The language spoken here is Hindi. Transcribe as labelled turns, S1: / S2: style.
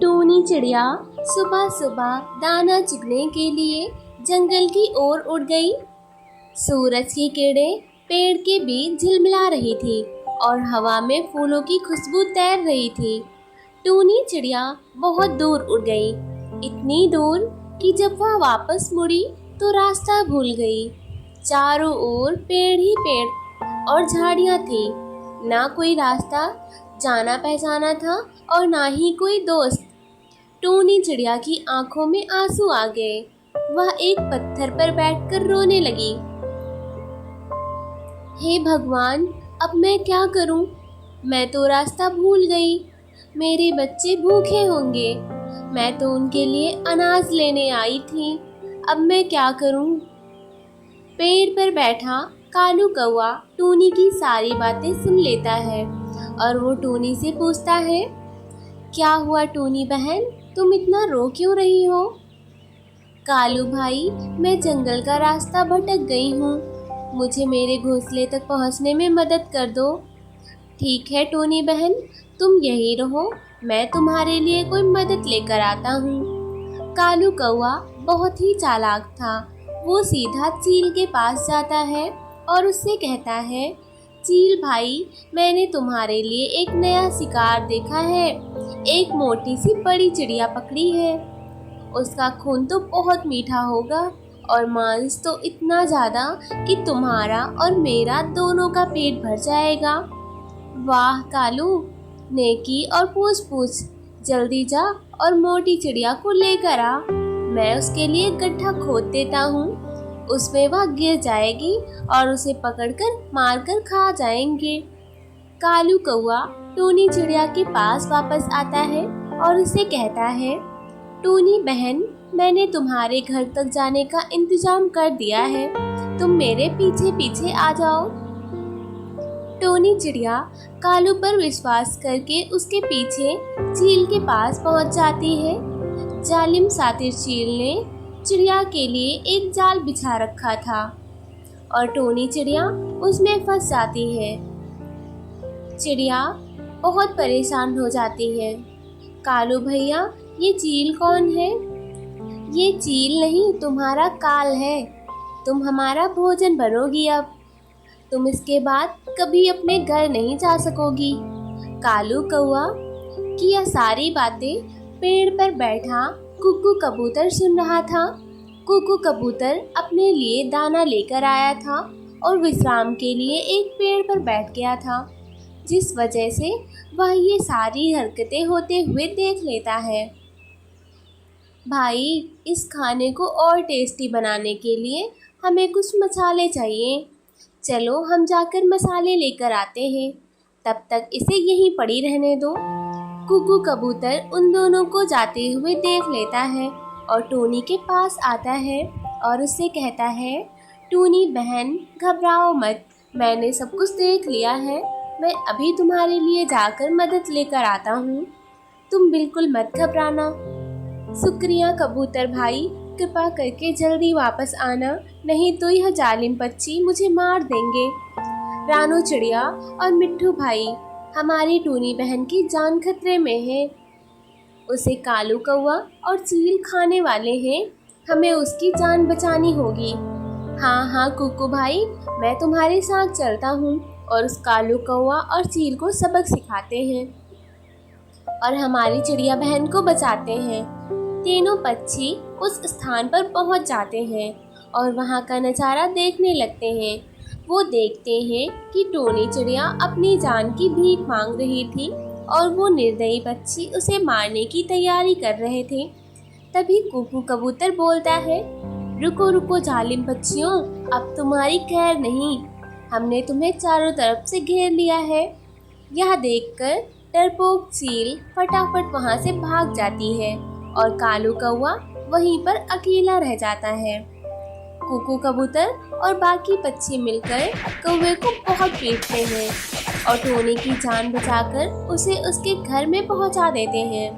S1: टूनी चिड़िया सुबह सुबह दाना चुगने के लिए जंगल की ओर उड़ गई। सूरज की किरणें पेड़ के बीच झिलमिला रही थी और हवा में फूलों की खुशबू तैर रही थी। टूनी चिड़िया बहुत दूर उड़ गई, इतनी दूर कि जब वह वापस मुड़ी तो रास्ता भूल गई। चारों ओर पेड़ ही पेड़ और झाड़ियाँ थी, ना कोई रास्ता जाना पहचाना था और ना ही कोई दोस्त। टूनी चिड़िया की आंखों में आंसू आ गए। वह एक पत्थर पर बैठकर रोने लगी। हे भगवान, अब मैं क्या करूं? मैं तो रास्ता भूल गई। मेरे बच्चे भूखे होंगे। मैं तो उनके लिए अनाज लेने आई थी। अब मैं क्या करूं? पेड़ पर बैठा कालू कौवा टूनी की सारी बातें सुन लेता है और वो टूनी से पूछता है, क्या हुआ टूनी बहन, तुम इतना रो क्यों रही हो? कालू भाई, मैं जंगल का रास्ता भटक गई हूँ। मुझे मेरे घोंसले तक पहुँचने में मदद कर दो। ठीक है टूनी बहन, तुम यहीं रहो, मैं तुम्हारे लिए कोई मदद लेकर आता हूँ। कालू कौवा बहुत ही चालाक था। वो सीधा चील के पास जाता है और उससे कहता है, चील भाई, मैंने तुम्हारे लिए एक नया शिकार देखा है। एक मोटी सी बड़ी चिड़िया पकड़ी है। उसका खून तो बहुत मीठा होगा और मांस तो इतना ज़्यादा कि तुम्हारा और मेरा दोनों का पेट भर जाएगा। वाह कालू, नेकी और पूछ पूछ, जल्दी जा और मोटी चिड़िया को लेकर आ। मैं उसके लिए गड्ढा खोद देता हूँ। उसमें वह गिर जाएगी और उसे पकड़कर मारकर खा जाएंगे। कालू कौवा टूनी चिड़िया के पास वापस आता है और उसे कहता है, टूनी बहन, मैंने तुम्हारे घर तक जाने का इंतजाम कर दिया है। तुम मेरे पीछे पीछे आ जाओ। टूनी चिड़िया कालू पर विश्वास करके उसके पीछे चील के पास पहुंच जाती है। जालिम सातिर चील ने चिड़िया के लिए एक जाल बिछा रखा था और टूनी चिड़िया उसमें फंस जाती है। चिड़िया बहुत परेशान हो जाती है। कालू भैया, ये चील कौन है? ये चील नहीं, तुम्हारा काल है। तुम हमारा भोजन बनोगी। अब तुम इसके बाद कभी अपने घर नहीं जा सकोगी। कालू कौवा की यह सारी बातें पेड़ पर बैठा कुक्कू कबूतर सुन रहा था। कुक्कू कबूतर अपने लिए दाना लेकर आया था और विश्राम के लिए एक पेड़ पर बैठ गया था, जिस वजह से वह ये सारी हरकतें होते हुए देख लेता है। भाई, इस खाने को और टेस्टी बनाने के लिए हमें कुछ मसाले चाहिए। चलो हम जाकर मसाले लेकर आते हैं, तब तक इसे यहीं पड़ी रहने दो। कुक्कू कबूतर उन दोनों को जाते हुए देख लेता है और टूनी के पास आता है और उससे कहता है, टूनी बहन, घबराओ मत, मैंने सब कुछ देख लिया है। मैं अभी तुम्हारे लिए जाकर मदद लेकर आता हूँ। तुम बिल्कुल मत घबराना। शुक्रिया कबूतर भाई, कृपा करके जल्दी वापस आना, नहीं तो यह जालिम पक्षी मुझे मार देंगे। रानू चिड़िया और मिट्ठू भाई, हमारी टूनी बहन की जान खतरे में है। उसे कालू कौवा और चील खाने वाले हैं। हमें उसकी जान बचानी होगी। हाँ हाँ कुक्कू भाई, मैं तुम्हारे साथ चलता हूँ और उस कालू कौवा और चील को सबक सिखाते हैं और हमारी चिड़िया बहन को बचाते हैं। तीनों पक्षी उस स्थान पर पहुँच जाते हैं और वहाँ का नज़ारा देखने लगते हैं। वो देखते हैं कि टूनी चिड़िया अपनी जान की भीख मांग रही थी और वो निर्दयी पक्षी उसे मारने की तैयारी कर रहे थे। तभी कुक्कू कबूतर बोलता है, रुको रुको जालिम पक्षियों, अब तुम्हारी खैर नहीं। हमने तुम्हें चारों तरफ से घेर लिया है। यह देखकर डरपोक चील फटाफट वहाँ से भाग जाती है और कालू कौवा वहीं पर अकेला रह जाता है। कुक्कू कबूतर और बाकी पक्षी मिलकर कौवे को बहुत पीटते हैं और टूनी की जान बचाकर उसे उसके घर में पहुँचा देते हैं।